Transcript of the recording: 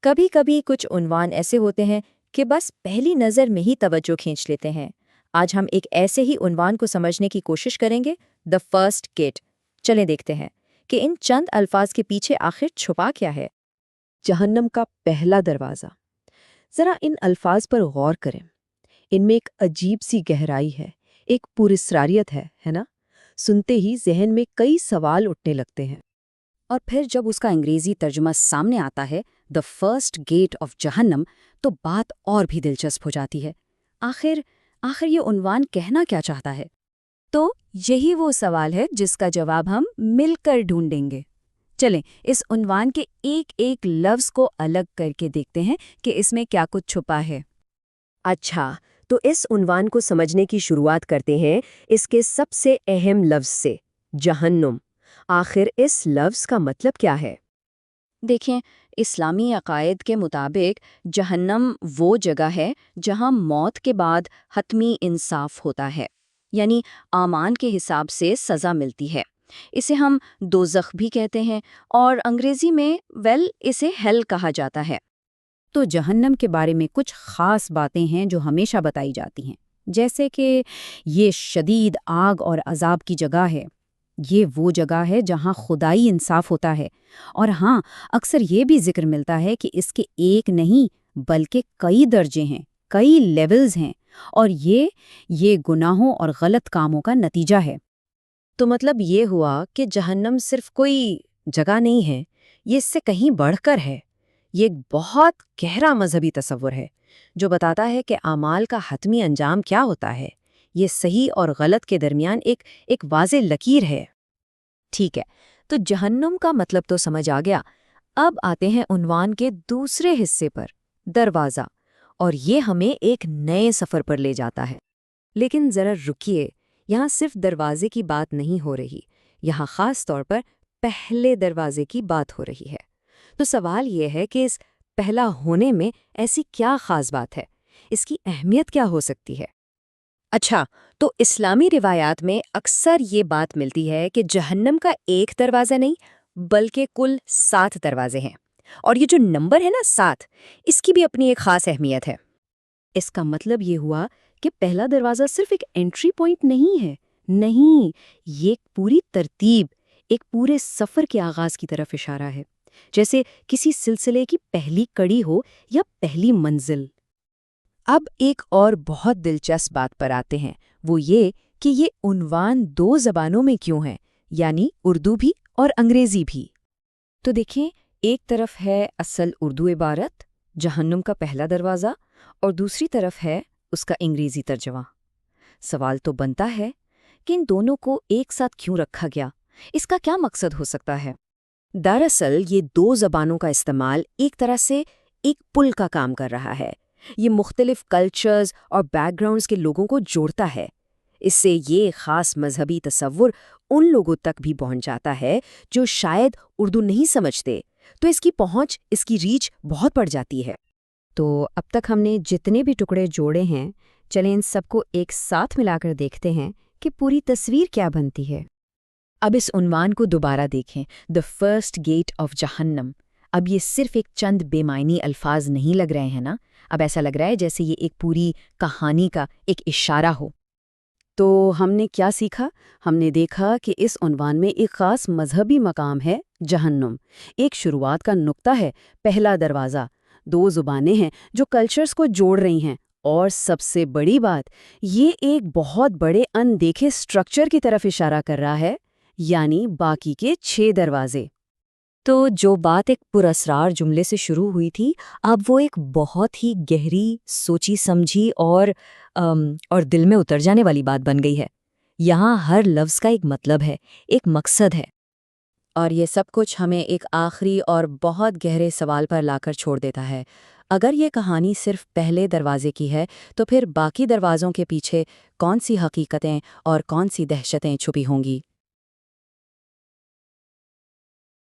کبھی کبھی کچھ عنوان ایسے ہوتے ہیں کہ بس پہلی نظر میں ہی توجہ کھینچ لیتے ہیں۔ آج ہم ایک ایسے ہی عنوان کو سمجھنے کی کوشش کریں گے، دا فرسٹ گیٹ۔ چلیں دیکھتے ہیں کہ ان چند الفاظ کے پیچھے آخر چھپا کیا ہے۔ جہنم کا پہلا دروازہ۔ ذرا ان الفاظ پر غور کریں۔ ان میں ایک عجیب سی گہرائی ہے، ایک پراسراریت ہے نا؟ سنتے ہی ذہن میں کئی سوال اٹھنے لگتے ہیں۔ اور پھر جب اس کا انگریزی ترجمہ سامنے آتا ہے، دا فرسٹ گیٹ آف جہنم، تو بات اور بھی دلچسپ ہو جاتی ہے۔ آخر یہ عنوان کہنا کیا چاہتا ہے؟ تو یہی وہ سوال ہے جس کا جواب ہم مل کر ڈھونڈیں گے۔ چلیں اس عنوان کے ایک ایک لفظ کو الگ کر کے دیکھتے ہیں کہ اس میں کیا کچھ چھپا ہے۔ اچھا، تو اس عنوان کو سمجھنے کی شروعات کرتے ہیں اس کے سب سے اہم لفظ سے، جہنم۔ آخر اس لفظ کا مطلب کیا ہے؟ دیکھیں، اسلامی عقائد کے مطابق جہنم وہ جگہ ہے جہاں موت کے بعد حتمی انصاف ہوتا ہے، یعنی اعمال کے حساب سے سزا ملتی ہے۔ اسے ہم دوزخ بھی کہتے ہیں، اور انگریزی میں اسے ہیل کہا جاتا ہے۔ تو جہنم کے بارے میں کچھ خاص باتیں ہیں جو ہمیشہ بتائی جاتی ہیں، جیسے کہ یہ شدید آگ اور عذاب کی جگہ ہے، یہ وہ جگہ ہے جہاں خدائی انصاف ہوتا ہے، اور ہاں، اکثر یہ بھی ذکر ملتا ہے کہ اس کے ایک نہیں بلکہ کئی درجے ہیں، کئی لیولز ہیں، اور یہ گناہوں اور غلط کاموں کا نتیجہ ہے۔ تو مطلب یہ ہوا کہ جہنم صرف کوئی جگہ نہیں ہے، یہ اس سے کہیں بڑھ کر ہے۔ یہ ایک بہت گہرا مذہبی تصور ہے جو بتاتا ہے کہ اعمال کا حتمی انجام کیا ہوتا ہے۔ یہ صحیح اور غلط کے درمیان ایک واضح لکیر ہے۔ ٹھیک ہے، تو جہنم کا مطلب تو سمجھ آ گیا۔ اب آتے ہیں عنوان کے دوسرے حصے پر، دروازہ، اور یہ ہمیں ایک نئے سفر پر لے جاتا ہے۔ لیکن ذرا رکیے، یہاں صرف دروازے کی بات نہیں ہو رہی، یہاں خاص طور پر پہلے دروازے کی بات ہو رہی ہے۔ تو سوال یہ ہے کہ اس پہلا ہونے میں ایسی کیا خاص بات ہے؟ اس کی اہمیت کیا ہو سکتی ہے؟ اچھا، تو اسلامی روایات میں اکثر یہ بات ملتی ہے کہ جہنم کا ایک دروازہ نہیں بلکہ کل 7 دروازے ہیں، اور یہ جو نمبر ہے نا 7، اس کی بھی اپنی ایک خاص اہمیت ہے۔ اس کا مطلب یہ ہوا کہ پہلا دروازہ صرف ایک انٹری پوائنٹ نہیں ہے، نہیں، یہ ایک پوری ترتیب، ایک پورے سفر کے آغاز کی طرف اشارہ ہے، جیسے کسی سلسلے کی پہلی کڑی ہو یا پہلی منزل۔ اب ایک اور بہت دلچسپ بات پر آتے ہیں، وہ یہ کہ یہ عنوان 2 زبانوں میں کیوں ہے، یعنی اردو بھی اور انگریزی بھی۔ تو دیکھیں، ایک طرف ہے اصل اردو عبارت، جہنم کا پہلا دروازہ، اور دوسری طرف ہے اس کا انگریزی ترجمہ۔ سوال تو بنتا ہے کہ ان دونوں کو ایک ساتھ کیوں رکھا گیا؟ اس کا کیا مقصد ہو سکتا ہے؟ دراصل یہ 2 زبانوں کا استعمال ایک طرح سے ایک پل کا کام کر رہا ہے۔ یہ مختلف کلچرز اور بیک گراؤنڈز کے لوگوں کو جوڑتا ہے۔ اس سے یہ خاص مذہبی تصور ان لوگوں تک بھی پہنچ جاتا ہے جو شاید اردو نہیں سمجھتے، تو اس کی پہنچ، اس کی ریچ بہت بڑھ جاتی ہے۔ تو اب تک ہم نے جتنے بھی ٹکڑے جوڑے ہیں، چلیں ان سب کو ایک ساتھ ملا کر دیکھتے ہیں کہ پوری تصویر کیا بنتی ہے۔ اب اس عنوان کو دوبارہ دیکھیں، دا فرسٹ گیٹ آف جہنم۔ اب یہ صرف ایک چند بے معنی الفاظ نہیں لگ رہے ہیں نا، اب ایسا لگ رہا ہے جیسے یہ ایک پوری کہانی کا ایک اشارہ ہو۔ تو ہم نے کیا سیکھا؟ ہم نے دیکھا کہ اس عنوان میں ایک خاص مذہبی مقام ہے، جہنم، ایک شروعات کا نقطہ ہے، پہلا دروازہ، 2 زبانیں ہیں جو کلچرز کو جوڑ رہی ہیں، اور سب سے بڑی بات، یہ ایک بہت بڑے اندیکھے سٹرکچر کی طرف اشارہ کر رہا ہے، یعنی باقی کے 6 دروازے۔ تو جو بات ایک پراسرار جملے سے شروع ہوئی تھی، اب وہ ایک بہت ہی گہری، سوچی سمجھی اور دل میں اتر جانے والی بات بن گئی ہے۔ یہاں ہر لفظ کا ایک مطلب ہے، ایک مقصد ہے، اور یہ سب کچھ ہمیں ایک آخری اور بہت گہرے سوال پر لا کر چھوڑ دیتا ہے۔ اگر یہ کہانی صرف پہلے دروازے کی ہے، تو پھر باقی دروازوں کے پیچھے کون سی حقیقتیں اور کون سی دہشتیں چھپی ہوں گی؟